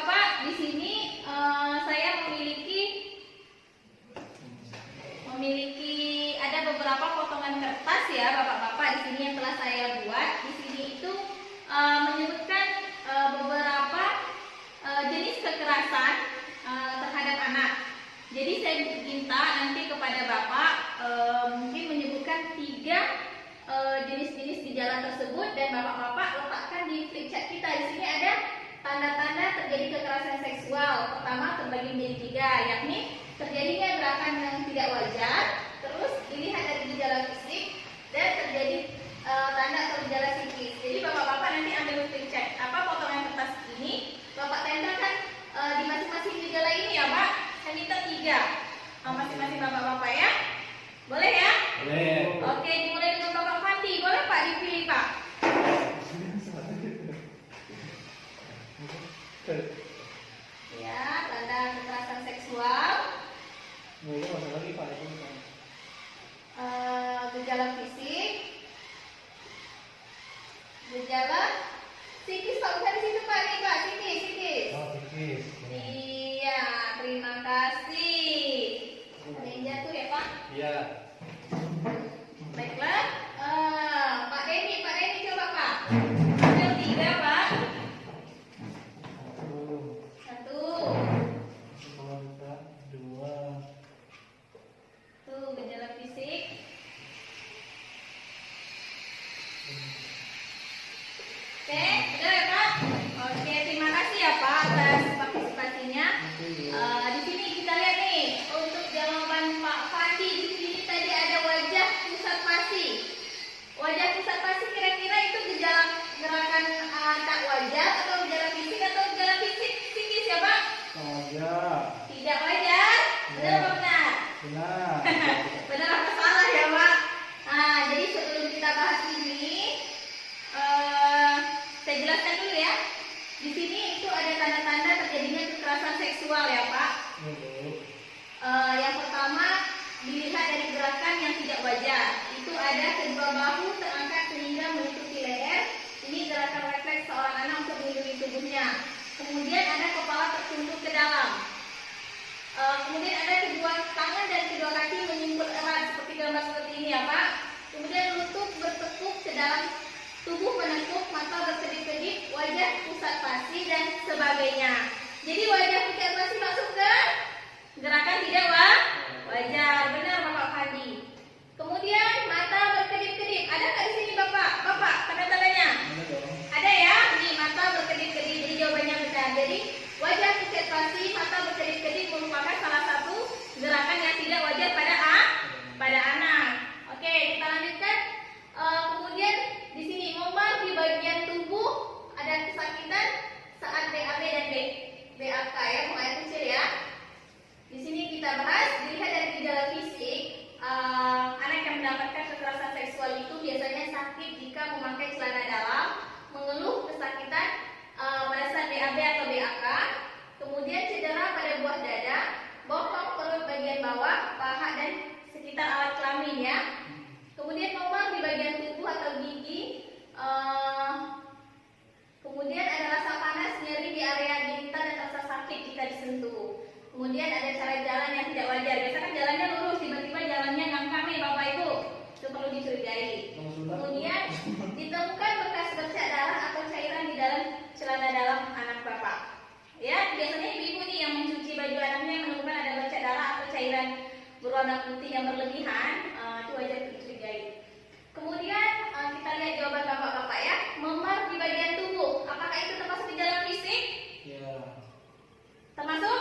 Bapak-bapak, di sini saya memiliki ada beberapa potongan kertas ya, Bapak-bapak, di sini yang telah saya buat. Di sini itu menyebutkan beberapa jenis kekerasan terhadap anak. Jadi saya minta nanti kepada Bapak mungkin menyebutkan 3 jenis-jenis gejala tersebut, dan Bapak-bapak letakkan di flip chart kita. Di sini ada tanda-tanda terjadi kekerasan seksual. Pertama terbagi menjadi 3, yakni terjadinya gerakan yang tidak wajar, terus dilihat dari gejala fisik, dan terjadi tanda atau gejala psikis. Jadi Bapak-bapak nanti ambil flip chart potongan kertas ini, Bapak tandakan di masing-masing gejala ini ya Pak. Saya minta 3 masing-masing Bapak-bapak ya. Boleh ya? Boleh. Oke, dimulai dengan Bapak Fandi. Boleh Pak dipilih Pak? Ya, tanda kekerasan seksual. Gejala fisik, gejala psikis. Pak bukan di situ Pak, nih Pak, psikis. Oh, psikis. Iya, terima kasih. Ada yang jatuh ya Pak? Iya. Baiklah, Pak Denny coba Pak. Ambil 3 Pak. 1. 2. Tuh gejala fisik. Oke, udah ya Pak. Oke, terima kasih ya Pak atas partisipasinya. Di sini kita lihat nih untuk jawaban Pak Fandi. Di sini tadi ada wajah pusat pasi. Wajah pusat pasi kira-kira itu gejala gerakan tak wajar atau gejala fisik atau gejala fisik psikis ya Pak? Wajar. Tidak wajar. Benar apa benar? Benar. Benar apa salah ya Pak? Jadi sebelum kita bahas ini, saya jelaskan dulu ya. Di sini itu ada tanda-tanda terjadinya kekerasan seksual ya Pak. Yang pertama dilihat dari gerakan yang tidak wajar. Itu ada kedua bahu terangkat sehingga menutupi leher. Ini gerakan refleks seorang anak untuk melindungi tubuhnya. Kemudian ada kepala tertunduk ke dalam. Kemudian ada kedua tangan dan kedua kaki menyimpul erat seperti gambar seperti ini ya Pak. Kemudian lutut bertekuk ke dalam, tubuh menekuk, mata berkedip-kedip, wajah pusat pasi dan sebagainya. Jadi wajah pusat pasi masuk ke gerakan tidak wajar. Benar Bapak Fandi. Kemudian mata berkedip-kedip. Ada nggak di sini Bapak? Bapak tanda-tandanya? Ada ya. Nih mata berkedip-kedip. Jadi jawabannya benar. Jadi wajah pusat pasi, mata berkedip-kedip merupakan salah satu gerakan yang tidak wajar pada anak. Oke, kita lanjutkan. Kemudian di sini memar di bagian tubuh, ada kesakitan saat BAB dan BAK ya, buang air kecil ya. Di sini kita bahas dilihat dari gejala fisik. Anak yang mendapatkan kekerasan seksual itu biasanya sakit jika memakai celana dalam, mengeluh kesakitan pada saat BAB atau BAK, kemudian cedera pada buah dada, bokong perut bagian bawah, paha dan sekitar alat kelamin ya. Kemudian memar di bagian tubuh atau gigi. Kemudian ada rasa panas, nyeri di area gigitan dan rasa sakit jika disentuh. Kemudian ada cara jalan yang tidak wajar. Biasanya kan jalannya lurus, tiba-tiba jalannya ngangkang nih Bapak Ibu. Itu perlu dicurigai. Kemudian ditemukan bekas bercak darah atau cairan di dalam celana dalam anak Bapak. Ya, biasanya ibu-ibu nih yang mencuci baju anaknya menemukan ada bercak darah atau cairan berwarna putih yang berlebihan, itu wajar dicurigai. Kemudian kita lihat jawaban Bapak-bapak ya. Memar di bagian tubuh. Apakah itu termasuk gejala fisik? Iya. Termasuk?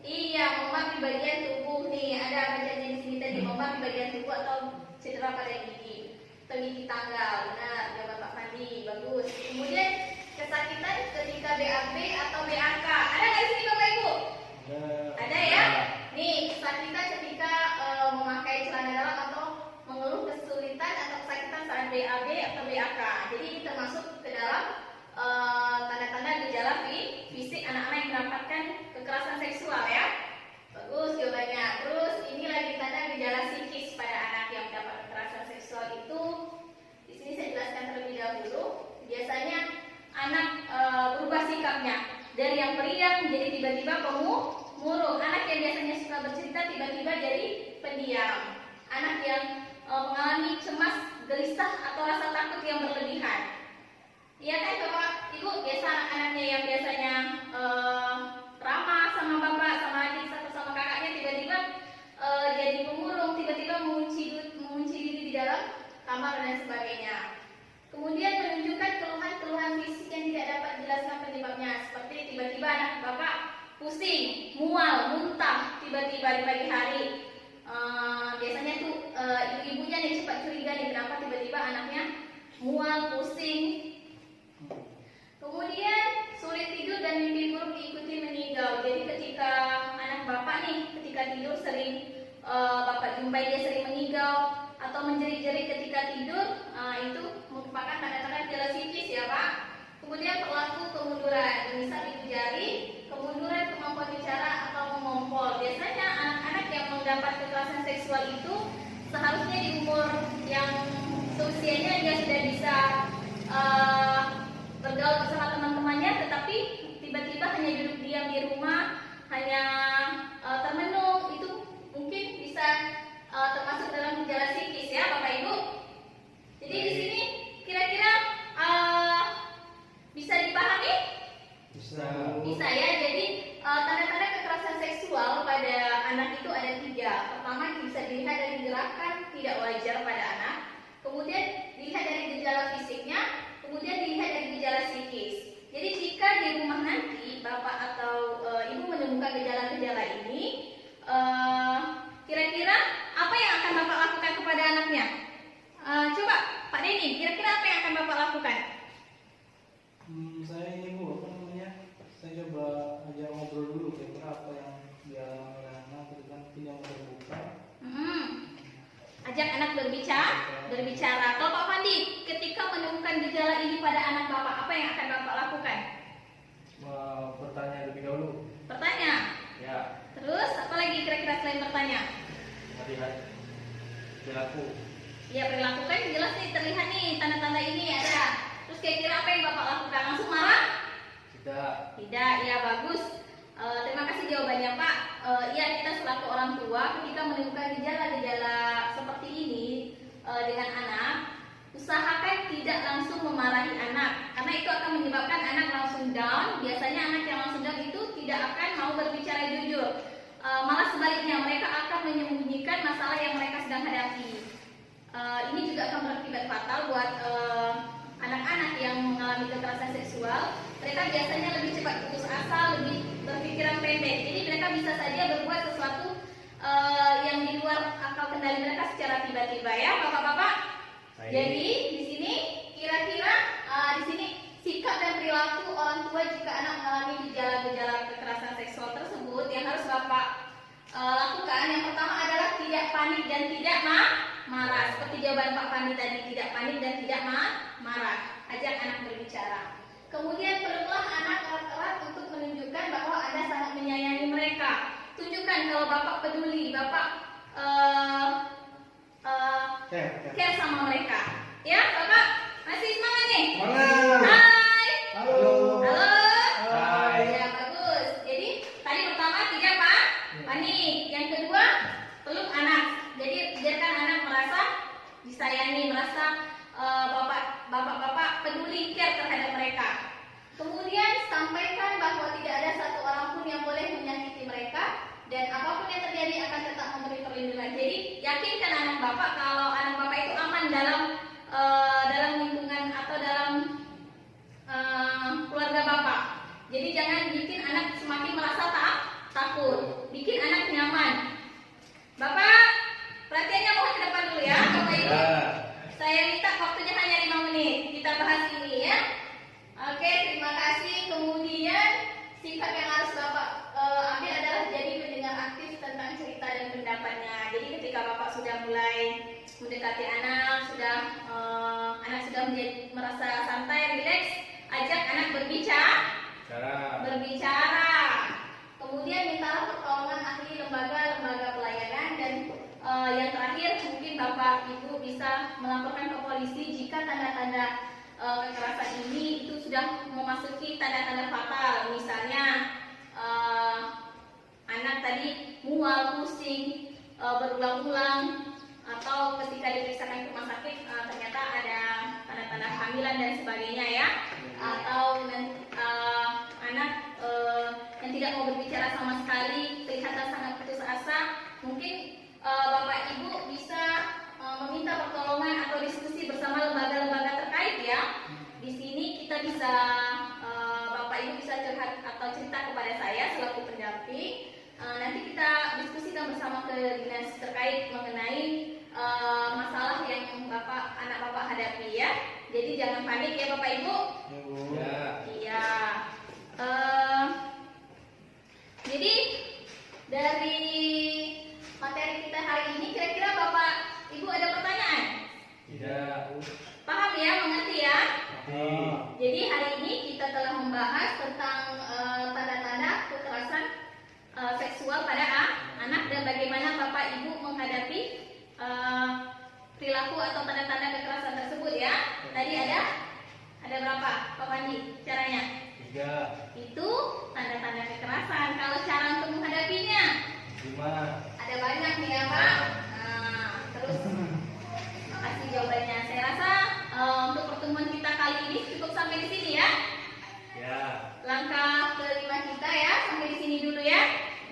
Iya, memar di bagian tubuh nih. Ada bacanya di sini tadi, memar di bagian tubuh atau cedera pada gigi atau gigi tanggal. Benar, jawaban Pak Fandi, bagus. Kemudian kesakitan ketika BAB atau BAK. Ada nggak di sini Bapak Ibu? Ada ya. Nih, kesakitan ketika memakai celana dalam atau mengeluh kesulitan atau kesakitan saat BAB atau BAK. Jadi ini termasuk ke dalam tanda-tanda gejala fisik anak-anak yang mendapatkan kekerasan seksual ya. Bagus jawabannya. Terus ini lagi tanda gejala psikis pada anak yang mendapat kekerasan seksual itu. Di sini saya jelaskan terlebih dahulu. Biasanya anak berubah sikapnya dari yang periang bercerita tiba-tiba jadi pendiam. Anak yang mengalami cemas, gelisah atau rasa takut yang berlebihan. Iya kan Bapak Ibu, biasa anak-anaknya yang biasanya ramah sama bapak, sama adik, atau sama kakaknya tiba-tiba jadi pemurung, tiba-tiba mengunci diri di dalam kamar dan sebagainya. Kemudian menunjukkan keluhan-keluhan fisik yang tidak dapat dijelaskan penyebabnya, seperti tiba-tiba anak bapak pusing, mual, muntah tiba-tiba di pagi hari. Biasanya tuh ibu-ibunya nih cepat curiga nih kenapa tiba-tiba anaknya mual, pusing. Kemudian sulit tidur dan mimpi buruk diikuti mengigau. Jadi ketika anak bapak nih ketika tidur sering bapak jumpai dia sering mengigau atau menjerit-jerit ketika tidur, itu merupakan tanda-tanda gejala psikis ya Pak. Kemudian perilaku kemunduran, misal ibu jari, kemunduran kemampuan bicara atau mengompol. Biasanya anak-anak yang mendapat kekerasan seksual itu seharusnya di umur yang seusianya dia sudah bisa bergaul bersama teman-temannya, tetapi tiba-tiba hanya duduk diam di rumah, hanya termenung, itu mungkin bisa termasuk dalam gejala psikis ya Bapak Ibu. Jadi di sini kira-kira bisa dipahami? Bisa ya. Jadi tanda-tanda kekerasan seksual pada anak itu ada 3. Pertama bisa dilihat dari gerakan tidak wajar pada anak, kemudian dilihat dari gejala fisiknya, kemudian dilihat dari gejala psikis. Jadi jika di rumah nanti bapak atau ibu menemukan gejala-gejala ini, kira-kira apa yang akan bapak lakukan kepada anaknya? Coba Pak Denny, kira-kira apa yang akan bapak lakukan? Saya ini Bu, apa namanya? Saya coba ajak ngobrol dulu kira-kira apa yang dia anak ketika tidak terbuka. Ajak anak berbicara. Kalau Pak Pandi, ketika menemukan gejala ini pada anak bapak, apa yang akan bapak lakukan? Bertanya lebih dahulu. Bertanya. Ya. Terus apa lagi kira-kira selain bertanya? Melihat perilaku. Ya perilaku kan jelas nih, terlihat nih tanda-tanda ini ada. Terus kira-kira apa yang bapak lakukan? Langsung marah? Tidak, ya bagus. Terima kasih jawabannya Pak. Ya kita selaku orang tua ketika menemukan gejala-gejala seperti ini dengan anak, usahakan tidak langsung memarahi anak, karena itu akan menyebabkan anak langsung down. Biasanya anak yang langsung down itu tidak akan mau berbicara jujur, malah sebaliknya mereka akan menyembunyikan masalah yang mereka sedang hadapi. Ini juga akan berakibat fatal buat anak-anak yang mengalami kekerasan seksual. Mereka biasanya lebih cepat putus asa, lebih berpikiran pendek. Jadi mereka bisa saja berbuat sesuatu yang di luar akal kendali mereka secara tiba-tiba ya, Bapak-bapak. Jadi di sini kira-kira di sini sikap dan perilaku orang tua jika anak mengalami gejala-gejala kekerasan seksual tersebut yang harus Bapak lakukan. Yang pertama adalah tidak panik dan tidak marah. Seperti jawaban Pak Pandi tadi, tidak panik dan tidak marah. Ajak anak berbicara. Kemudian peluklah anak erat-erat untuk menunjukkan bahwa Anda sangat menyayangi mereka. Tunjukkan kalau Bapak peduli, Bapak care sama mereka. Ya, Bapak masih semangat nih? Hai. Halo. Hai. Ya, bagus. Jadi tadi pertama tidak panik. Yang kedua, peluk anak. Jadi biarkan anak merasa disayangi, merasa bapak-bapak peduli, care terhadap mereka. Kemudian sampaikan bahwa tidak ada satu orang pun yang boleh menyakiti mereka dan apapun yang terjadi akan tetap memberi perlindungan. Jadi yakinkan anak bapak kalau anak bapak itu aman dalam lingkungan atau dalam keluarga bapak. Jadi jangan bikin anak semakin merasa takut, bikin anak nyaman. Bapak, perhatiannya mohon ke depan dulu ya, Bapak Ibu. Saya minta waktunya hanya 5 menit. Kita bahas ini ya. Oke, terima kasih. Kemudian sikap yang harus Bapak ambil adalah jadi pendengar aktif tentang cerita dan pendapatnya. Jadi ketika Bapak sudah mulai mendekati anak, anak sudah merasa santai, rileks, ajak anak berbicara. Kemudian mintalah pertolongan ahli lembaga pelayanan dan yang terakhir mungkin Bapak Ibu bisa melaporkan ke polisi jika tanda-tanda kekerasan ini itu sudah memasuki tanda-tanda fatal. Misalnya anak tadi mual, pusing, berulang-ulang, atau ketika diperiksakan ke rumah sakit ternyata ada tanda-tanda kehamilan dan sebagainya ya, atau anak yang tidak mau berbicara sama sekali, kelihatan sangat putus asa, mungkin Bapak Ibu bisa meminta pertolongan atau diskusi bersama lembaga-lembaga terkait ya. Di sini kita bisa Bapak Ibu bisa curhat atau cerita kepada saya selaku pendamping. Nanti kita diskusikan bersama ke dinas terkait mengenai masalah yang anak Bapak hadapi ya. Jadi jangan panik ya Bapak Ibu. Ya. Iya. Jadi dari materi kita hari ini kira-kira Bapak Ibu ada pertanyaan? Tidak. Paham ya, mengerti ya? Ah. Jadi hari ini kita telah membahas tentang tanda-tanda kekerasan seksual pada anak dan bagaimana Bapak Ibu menghadapi perilaku atau tanda-tanda kekerasan tersebut ya. Tadi ada berapa Pak Panji caranya? 3. Itu tanda-tanda kekerasan. Kalau cara untuk menghadapinya? 5. Ada banyak nih ya Pak. Nah, terus makasih jawabannya. Saya rasa untuk pertemuan kita kali ini cukup sampai di sini ya. Ya. Langkah kelima kita ya, sampai di sini dulu ya.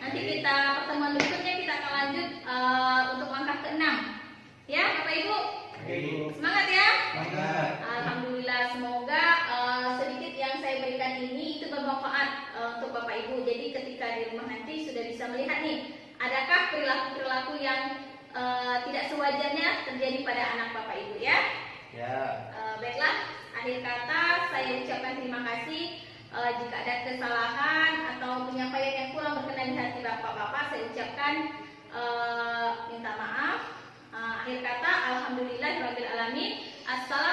Nanti kita pertemuan berikutnya kita akan lanjut untuk langkah ke-6. Ya, Bapak Ibu. Semangat ya. Semangat. Alhamdulillah, semoga sedikit yang saya berikan ini itu bermanfaat untuk Bapak Ibu. Jadi ketika di rumah nanti sudah bisa melihat nih, adakah perilaku-perilaku yang tidak sewajarnya terjadi pada anak Bapak Ibu ya. Ya. Baiklah, akhir kata saya ucapkan terima kasih. Jika ada kesalahan atau penyampaian yang kurang berkenan di hati Bapak-Bapak, saya ucapkan minta maaf. Akhir kata, alhamdulillahirabbil alamin. Assalamualaikum